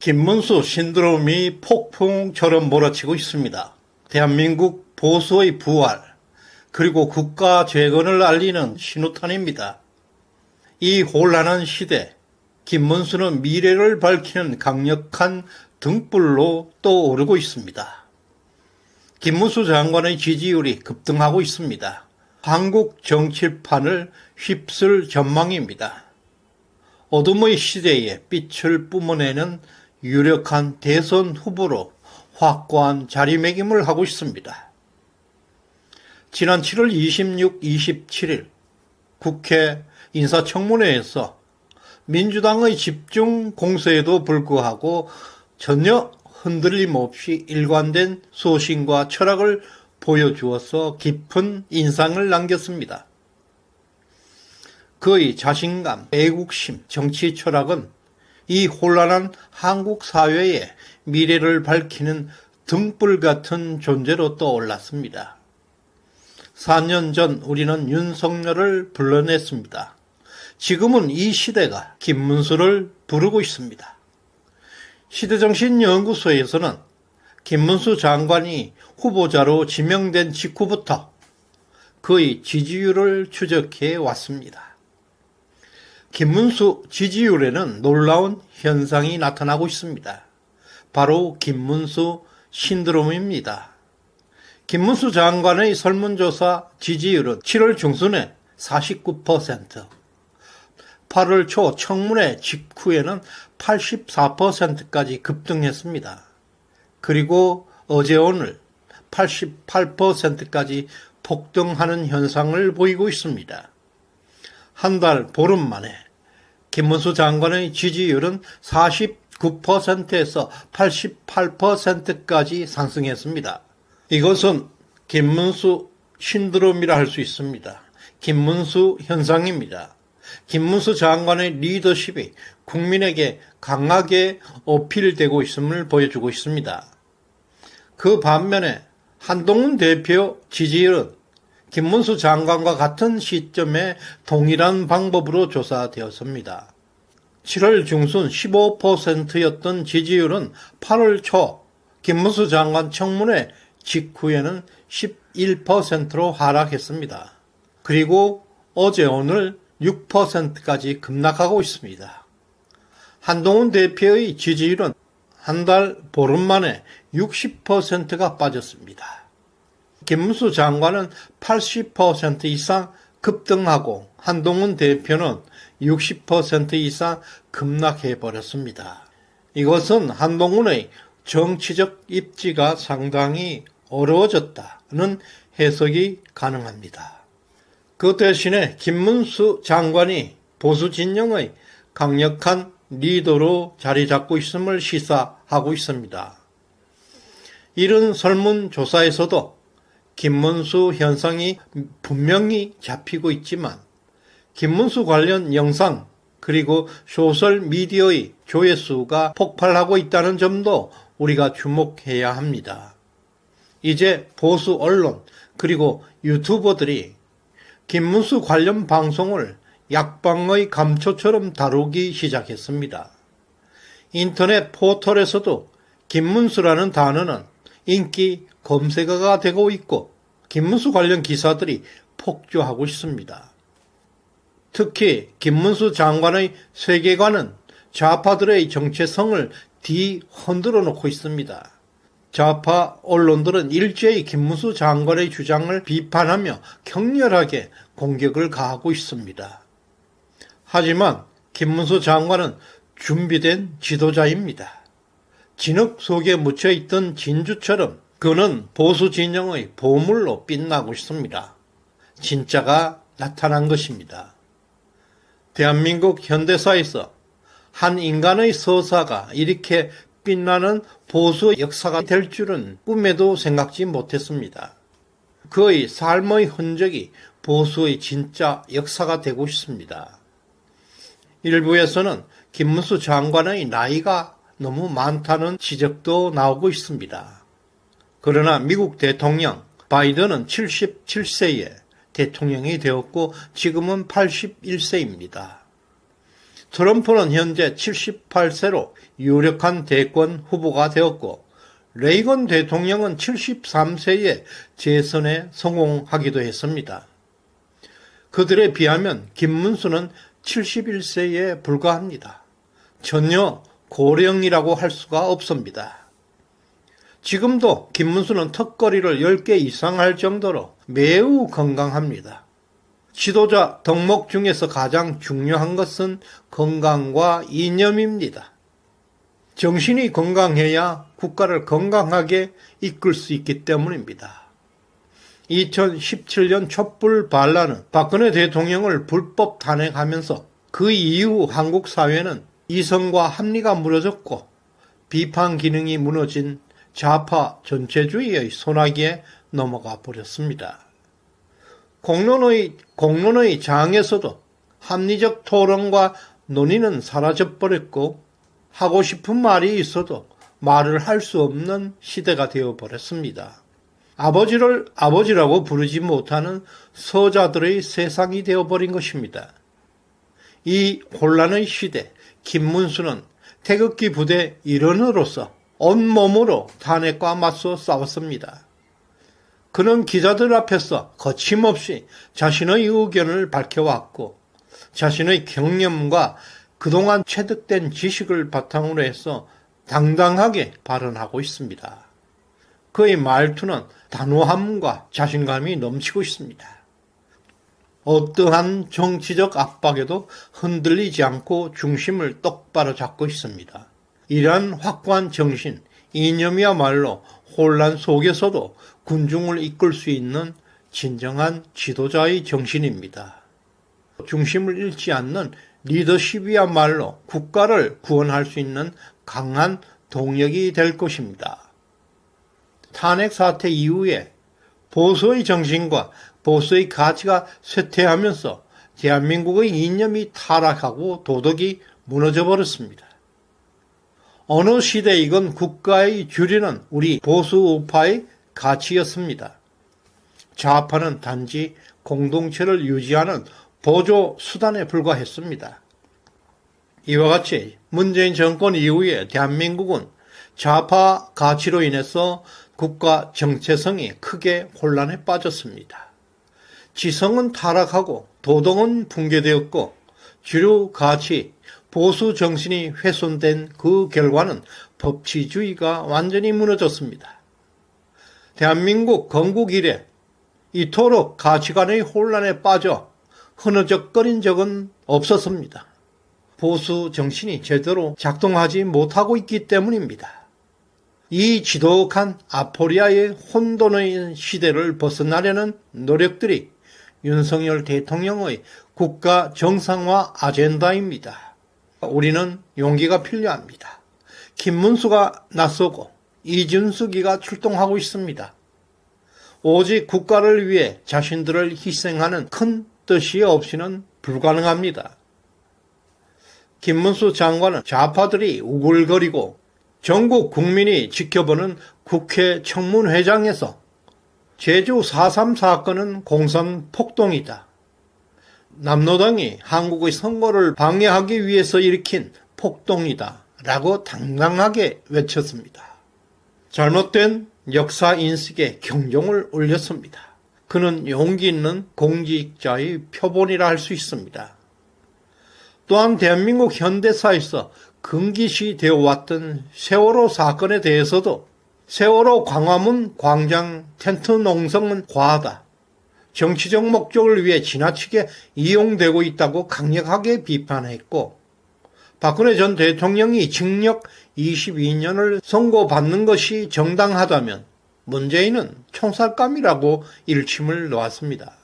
김문수 신드롬이 폭풍처럼 몰아치고 있습니다. 대한민국 보수의 부활, 그리고 국가 재건을 알리는 신호탄입니다. 이 혼란한 시대, 김문수는 미래를 밝히는 강력한 등불로 떠오르고 있습니다. 김문수 장관의 지지율이 급등하고 있습니다. 한국 정치판을 휩쓸 전망입니다. 어둠의 시대에 빛을 뿜어내는 유력한 대선 후보로 확고한 자리매김을 하고 있습니다. 지난 7월 26, 27일 국회 인사청문회에서 민주당의 집중 공세에도 불구하고 전혀 흔들림 없이 일관된 소신과 철학을 보여주어서 깊은 인상을 남겼습니다. 그의 자신감, 애국심, 정치 철학은 이 혼란한 한국 사회의 미래를 밝히는 등불 같은 존재로 떠올랐습니다. 4년 전 우리는 윤석열을 불러냈습니다. 지금은 이 시대가 김문수를 부르고 있습니다. 시대정신연구소에서는 김문수 장관이 후보자로 지명된 직후부터 그의 지지율을 추적해 왔습니다. 김문수 지지율에는 놀라운 현상이 나타나고 있습니다. 바로 김문수 신드롬입니다. 김문수 장관의 설문조사 지지율은 7월 중순에 49%, 8월 초 청문회 직후에는 84%까지 급등했습니다. 그리고 어제 오늘 88%까지 폭등하는 현상을 보이고 있습니다. 한 달 보름 만에 김문수 장관의 지지율은 49%에서 88%까지 상승했습니다. 이것은 김문수 신드롬이라 할 수 있습니다. 김문수 현상입니다. 김문수 장관의 리더십이 국민에게 강하게 어필되고 있음을 보여주고 있습니다. 그 반면에 한동훈 대표 지지율은 김문수 장관과 같은 시점에 동일한 방법으로 조사되었습니다. 7월 중순 15%였던 지지율은 8월 초 김문수 장관 청문회 직후에는 11%로 하락했습니다. 그리고 어제 오늘 6%까지 급락하고 있습니다. 한동훈 대표의 지지율은 한 달 보름 만에 60%가 빠졌습니다. 김문수 장관은 80% 이상 급등하고 한동훈 대표는 60% 이상 급락해버렸습니다. 이것은 한동훈의 정치적 입지가 상당히 어려워졌다는 해석이 가능합니다. 그 대신에 김문수 장관이 보수 진영의 강력한 리더로 자리 잡고 있음을 시사하고 있습니다. 이런 설문조사에서도 김문수 현상이 분명히 잡히고 있지만 김문수 관련 영상 그리고 소셜미디어의 조회수가 폭발하고 있다는 점도 우리가 주목해야 합니다. 이제 보수 언론 그리고 유튜버들이 김문수 관련 방송을 약방의 감초처럼 다루기 시작했습니다. 인터넷 포털에서도 김문수라는 단어는 인기 검색어가 되고 있고 김문수 관련 기사들이 폭주하고 있습니다. 특히 김문수 장관의 세계관은 좌파들의 정체성을 뒤흔들어 놓고 있습니다. 좌파 언론들은 일제히 김문수 장관의 주장을 비판하며 격렬하게 공격을 가하고 있습니다. 하지만 김문수 장관은 준비된 지도자입니다. 진흙 속에 묻혀있던 진주처럼 그는 보수 진영의 보물로 빛나고 있습니다. 진짜가 나타난 것입니다. 대한민국 현대사에서 한 인간의 서사가 이렇게 빛나는 보수 역사가 될 줄은 꿈에도 생각지 못했습니다. 그의 삶의 흔적이 보수의 진짜 역사가 되고 있습니다. 일부에서는 김문수 장관의 나이가 너무 많다는 지적도 나오고 있습니다. 그러나 미국 대통령 바이든은 77세에 대통령이 되었고 지금은 81세입니다. 트럼프는 현재 78세로 유력한 대권 후보가 되었고 레이건 대통령은 73세에 재선에 성공하기도 했습니다. 그들에 비하면 김문수는 71세에 불과합니다. 전혀 고령이라고 할 수가 없습니다. 지금도 김문수는 턱걸이를 10개 이상 할 정도로 매우 건강합니다. 지도자 덕목 중에서 가장 중요한 것은 건강과 이념입니다. 정신이 건강해야 국가를 건강하게 이끌 수 있기 때문입니다. 2017년 촛불 반란은 박근혜 대통령을 불법 탄핵하면서 그 이후 한국 사회는 이성과 합리가 무너졌고 비판 기능이 무너진 좌파 전체주의의 소나기에 넘어가 버렸습니다. 공론의 장에서도 합리적 토론과 논의는 사라져버렸고 하고 싶은 말이 있어도 말을 할 수 없는 시대가 되어버렸습니다. 아버지를 아버지라고 부르지 못하는 서자들의 세상이 되어버린 것입니다. 이 혼란의 시대, 김문수는 태극기 부대 일원으로서 온몸으로 탄핵과 맞서 싸웠습니다. 그는 기자들 앞에서 거침없이 자신의 의견을 밝혀왔고 자신의 경험과 그동안 체득된 지식을 바탕으로 해서 당당하게 발언하고 있습니다. 그의 말투는 단호함과 자신감이 넘치고 있습니다. 어떠한 정치적 압박에도 흔들리지 않고 중심을 똑바로 잡고 있습니다. 이러한 확고한 정신, 이념이야말로 혼란 속에서도 군중을 이끌 수 있는 진정한 지도자의 정신입니다. 중심을 잃지 않는 리더십이야말로 국가를 구원할 수 있는 강한 동력이 될 것입니다. 탄핵 사태 이후에 보수의 정신과 보수의 가치가 쇠퇴하면서 대한민국의 이념이 타락하고 도덕이 무너져 버렸습니다. 어느 시대이건 국가의 주류는 우리 보수 우파의 가치였습니다. 좌파는 단지 공동체를 유지하는 보조 수단에 불과했습니다. 이와 같이 문재인 정권 이후에 대한민국은 좌파 가치로 인해서 국가 정체성이 크게 혼란에 빠졌습니다. 지성은 타락하고 도덕은 붕괴되었고 주류 가치, 보수 정신이 훼손된 그 결과는 법치주의가 완전히 무너졌습니다. 대한민국 건국 이래 이토록 가치관의 혼란에 빠져 흐느적거린 적은 없었습니다. 보수 정신이 제대로 작동하지 못하고 있기 때문입니다. 이 지독한 아포리아의 혼돈의 시대를 벗어나려는 노력들이 윤석열 대통령의 국가 정상화 아젠다입니다. 우리는 용기가 필요합니다. 김문수가 나서고 이준석이가 출동하고 있습니다. 오직 국가를 위해 자신들을 희생하는 큰 뜻이 없이는 불가능합니다. 김문수 장관은 좌파들이 우글거리고 전국 국민이 지켜보는 국회 청문회장에서 제주 4.3 사건은 공산 폭동이다. 남노당이 한국의 선거를 방해하기 위해서 일으킨 폭동이다. 라고 당당하게 외쳤습니다. 잘못된 역사 인식에 경종을 울렸습니다. 그는 용기 있는 공직자의 표본이라 할 수 있습니다. 또한 대한민국 현대사에서 금기시 되어왔던 세월호 사건에 대해서도 세월호 광화문 광장 텐트 농성은 과하다. 정치적 목적을 위해 지나치게 이용되고 있다고 강력하게 비판했고 박근혜 전 대통령이 징역 22년을 선고받는 것이 정당하다면 문재인은 총살감이라고 일침을 놓았습니다.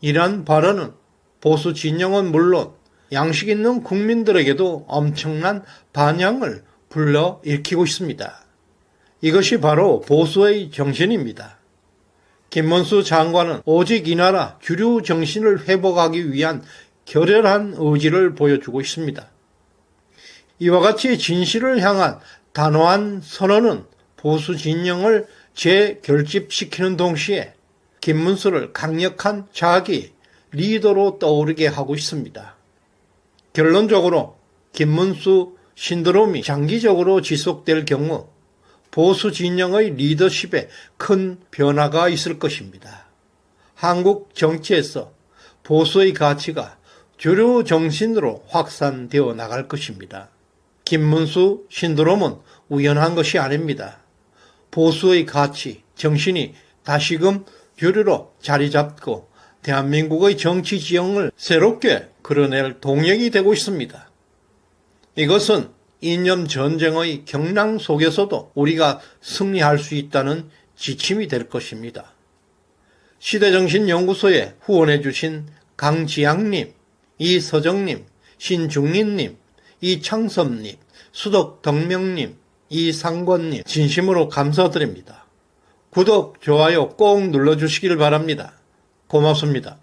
이러한 발언은 보수 진영은 물론 양식 있는 국민들에게도 엄청난 반향을 불러일으키고 있습니다. 이것이 바로 보수의 정신입니다. 김문수 장관은 오직 이 나라 주류 정신을 회복하기 위한 결연한 의지를 보여주고 있습니다. 이와 같이 진실을 향한 단호한 선언은 보수 진영을 재결집시키는 동시에 김문수를 강력한 자기 리더로 떠오르게 하고 있습니다. 결론적으로 김문수 신드롬이 장기적으로 지속될 경우 보수 진영의 리더십에 큰 변화가 있을 것입니다. 한국 정치에서 보수의 가치가 주류 정신으로 확산되어 나갈 것입니다. 김문수 신드롬은 우연한 것이 아닙니다. 보수의 가치, 정신이 다시금 주류로 자리 잡고 대한민국의 정치 지형을 새롭게 그려낼 동력이 되고 있습니다. 이것은 이념 전쟁의 경랑 속에서도 우리가 승리할 수 있다는 지침이 될 것입니다. 시대정신연구소에 후원해 주신 강지양님, 이서정님, 신중린님, 이창섭님, 수덕덕명님, 이상권님 진심으로 감사드립니다. 구독, 좋아요 꼭 눌러주시길 바랍니다. 고맙습니다.